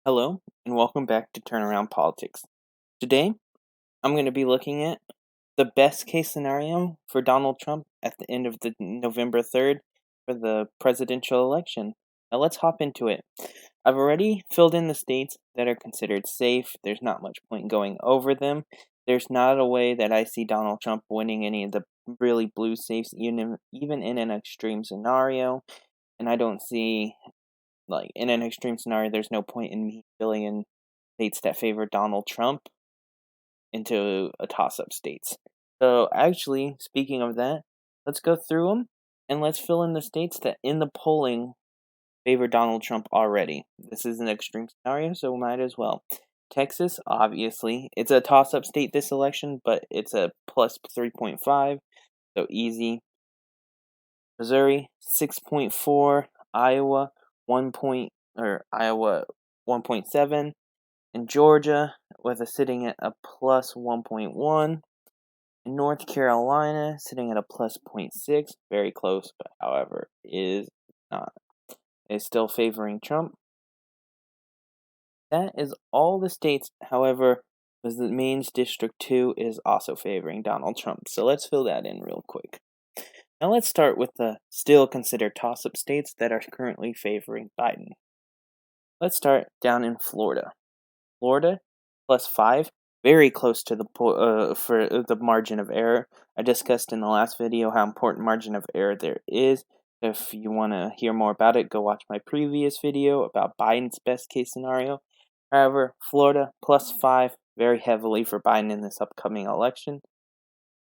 Hello, and welcome back to Turnaround Politics. Today, I'm going to be looking at the best case scenario for Donald Trump at the end of the November 3rd for the presidential election. Now, let's hop into it. I've already filled in the states that are considered safe. There's not much point going over them. There's not a way that I see Donald Trump winning any of the really blue states, even in an extreme scenario. And I don't see in an extreme scenario, there's no point in me filling in states that favor Donald Trump into a toss-up states. So actually, speaking of that, let's go through them and let's fill in the states that in the polling favor Donald Trump already. This is an extreme scenario, so we might as well. Texas, obviously, it's a toss-up state this election, but it's a plus 3.5, so easy. Missouri 6.4, Iowa 1.7, and Georgia with a sitting at a plus 1.1, and North Carolina sitting at a plus 0.6, very close, but however is not is still favoring Trump. That is all the states. However, the Maine's District 2 is also favoring Donald Trump. So let's fill that in real quick. Now let's start with the still considered toss-up states that are currently favoring Biden. Let's start down in Florida. Florida plus 5, very close to for the margin of error. I discussed in the last video how important margin of error there is. If you want to hear more about it, go watch my previous video about Biden's best case scenario. However, Florida plus 5, very heavily for Biden in this upcoming election.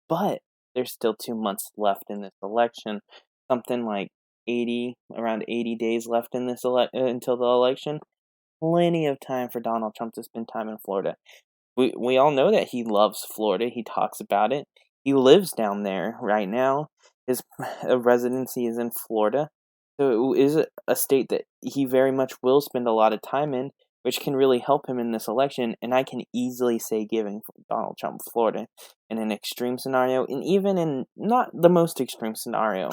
But there's still 2 months left in this election. Something like around 80 days left in this until the election. Plenty of time for Donald Trump to spend time in Florida. We all know that he loves Florida. He talks about it. He lives down there right now. His residency is in Florida. So it is a state that he very much will spend a lot of time in, which can really help him in this election. And I can easily say giving Donald Trump Florida in an extreme scenario, and even in not the most extreme scenario.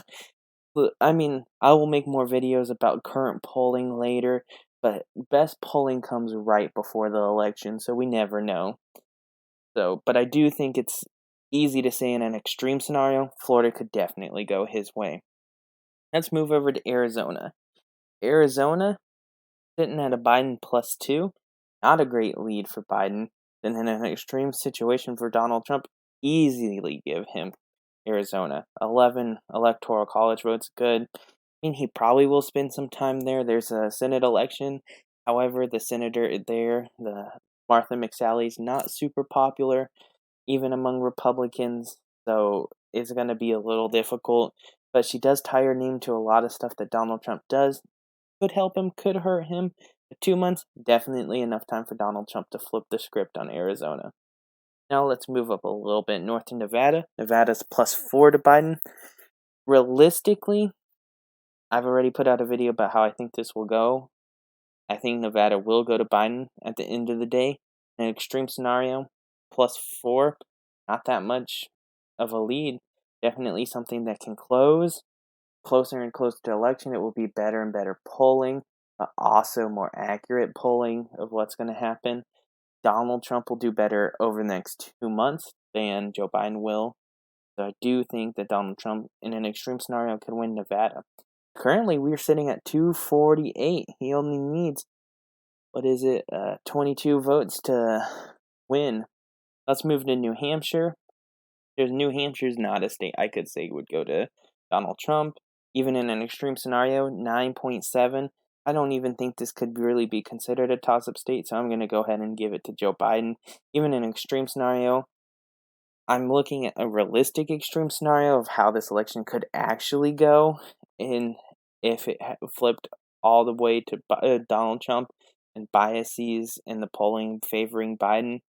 I mean, I will make more videos about current polling later, but best polling comes right before the election, so we never know. But I do think it's easy to say in an extreme scenario, Florida could definitely go his way. Let's move over to Arizona. Arizona, sitting at a Biden plus 2, not a great lead for Biden. Then in an extreme situation for Donald Trump, easily give him Arizona. 11 electoral college votes, good. I mean, he probably will spend some time there. There's a Senate election. However, the senator there, the Martha McSally, is not super popular, even among Republicans. So it's going to be a little difficult. But she does tie her name to a lot of stuff that Donald Trump does. Could help him, could hurt him. 2 months, definitely enough time for Donald Trump to flip the script on Arizona. Now let's move up a little bit north to Nevada. Nevada's plus 4 to Biden. Realistically, I've already put out a video about how I think this will go. I think Nevada will go to Biden at the end of the day. In an extreme scenario, plus 4, not that much of a lead. Definitely something that can close. Closer and closer to election, it will be better and better polling, but also more accurate polling of what's going to happen. Donald Trump will do better over the next 2 months than Joe Biden will. So I do think that Donald Trump, in an extreme scenario, could win Nevada. Currently, we're sitting at 248. He only needs, 22 votes to win. Let's move to New Hampshire. New Hampshire's not a state I could say would go to Donald Trump. Even in an extreme scenario, 9.7. I don't even think this could really be considered a toss-up state, so I'm going to go ahead and give it to Joe Biden. Even in an extreme scenario, I'm looking at a realistic extreme scenario of how this election could actually go, and if it flipped all the way to Donald Trump and biases in the polling favoring Biden,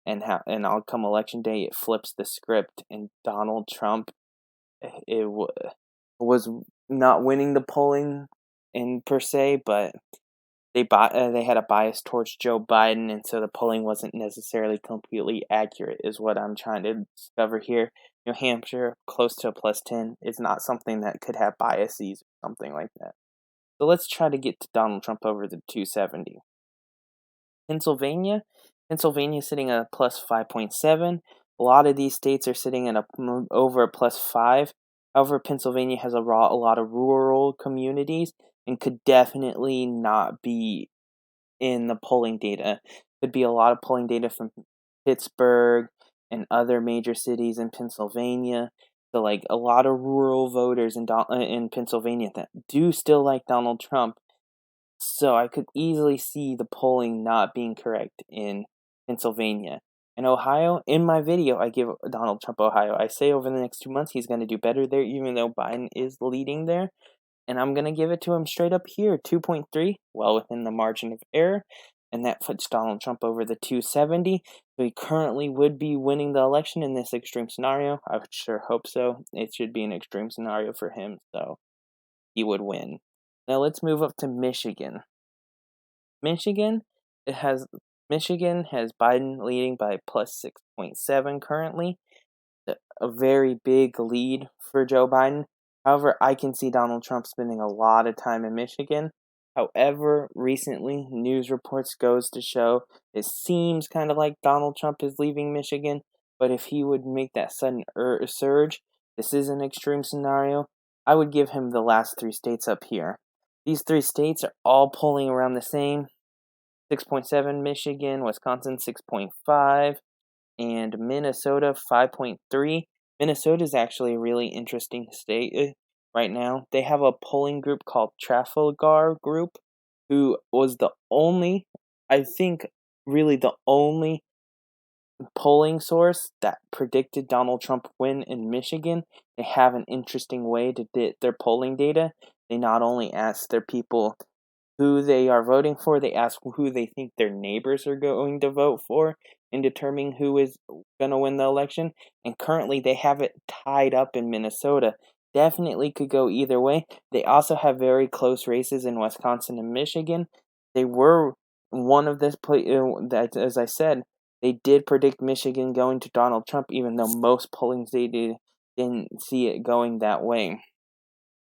and I'll come election day, it flips the script, and Donald Trump was not winning the polling in per se, but they had a bias towards Joe Biden, and so the polling wasn't necessarily completely accurate, is what I'm trying to discover here. New Hampshire, close to a plus 10, is not something that could have biases or something like that. So let's try to get to Donald Trump over the 270. Pennsylvania. Pennsylvania is sitting at a plus 5.7. A lot of these states are sitting at over a plus 5. However, Pennsylvania has a lot of rural communities and could definitely not be in the polling data. Could be a lot of polling data from Pittsburgh and other major cities in Pennsylvania. So, like a lot of rural voters in Pennsylvania that do still like Donald Trump. So I could easily see the polling not being correct in Pennsylvania. In Ohio, in my video, I give Donald Trump Ohio. I say over the next 2 months he's going to do better there, even though Biden is leading there. And I'm going to give it to him straight up here, 2.3, well within the margin of error. And that puts Donald Trump over the 270. So he currently would be winning the election in this extreme scenario. I would sure hope so. It should be an extreme scenario for him, so he would win. Now let's move up to Michigan. Michigan, it has Michigan has Biden leading by plus 6.7 currently. A very big lead for Joe Biden. However, I can see Donald Trump spending a lot of time in Michigan. However, recently news reports goes to show it seems kind of like Donald Trump is leaving Michigan, but if he would make that sudden surge, this is an extreme scenario, I would give him the last 3 states up here. These 3 states are all polling around the same. 6.7 Michigan, Wisconsin 6.5, and Minnesota 5.3. Minnesota is actually a really interesting state right now. They have a polling group called Trafalgar Group, who was the only, I think, really the only polling source that predicted Donald Trump win in Michigan. They have an interesting way to get their polling data. They not only ask their people who they are voting for, they ask who they think their neighbors are going to vote for in determining who is going to win the election. And currently, they have it tied up in Minnesota. Definitely could go either way. They also have very close races in Wisconsin and Michigan. They were one of this that, as I said, they did predict Michigan going to Donald Trump, even though most polling data didn't see it going that way.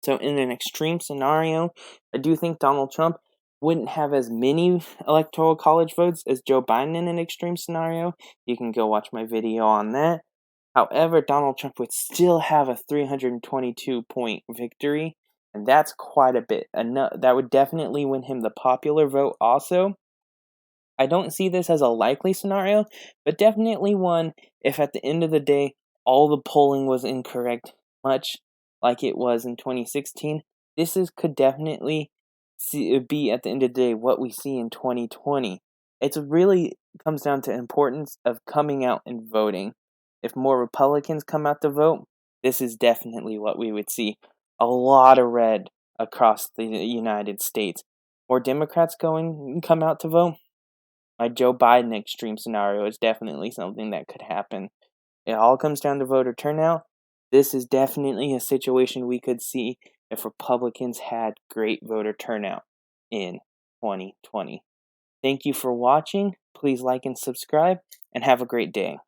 So, in an extreme scenario, I do think Donald Trump wouldn't have as many electoral college votes as Joe Biden in an extreme scenario. You can go watch my video on that. However, Donald Trump would still have a 322-point victory, and that's quite a bit. That would definitely win him the popular vote also. I don't see this as a likely scenario, but definitely one if at the end of the day all the polling was incorrect, much like it was in 2016. Could definitely be at the end of the day what we see in 2020. It really comes down to importance of coming out and voting. If more Republicans come out to vote, this is definitely what we would see. A lot of red across the United States. More Democrats come out to vote. My Joe Biden extreme scenario is definitely something that could happen. It all comes down to voter turnout. This is definitely a situation we could see if Republicans had great voter turnout in 2020. Thank you for watching. Please like and subscribe, and have a great day.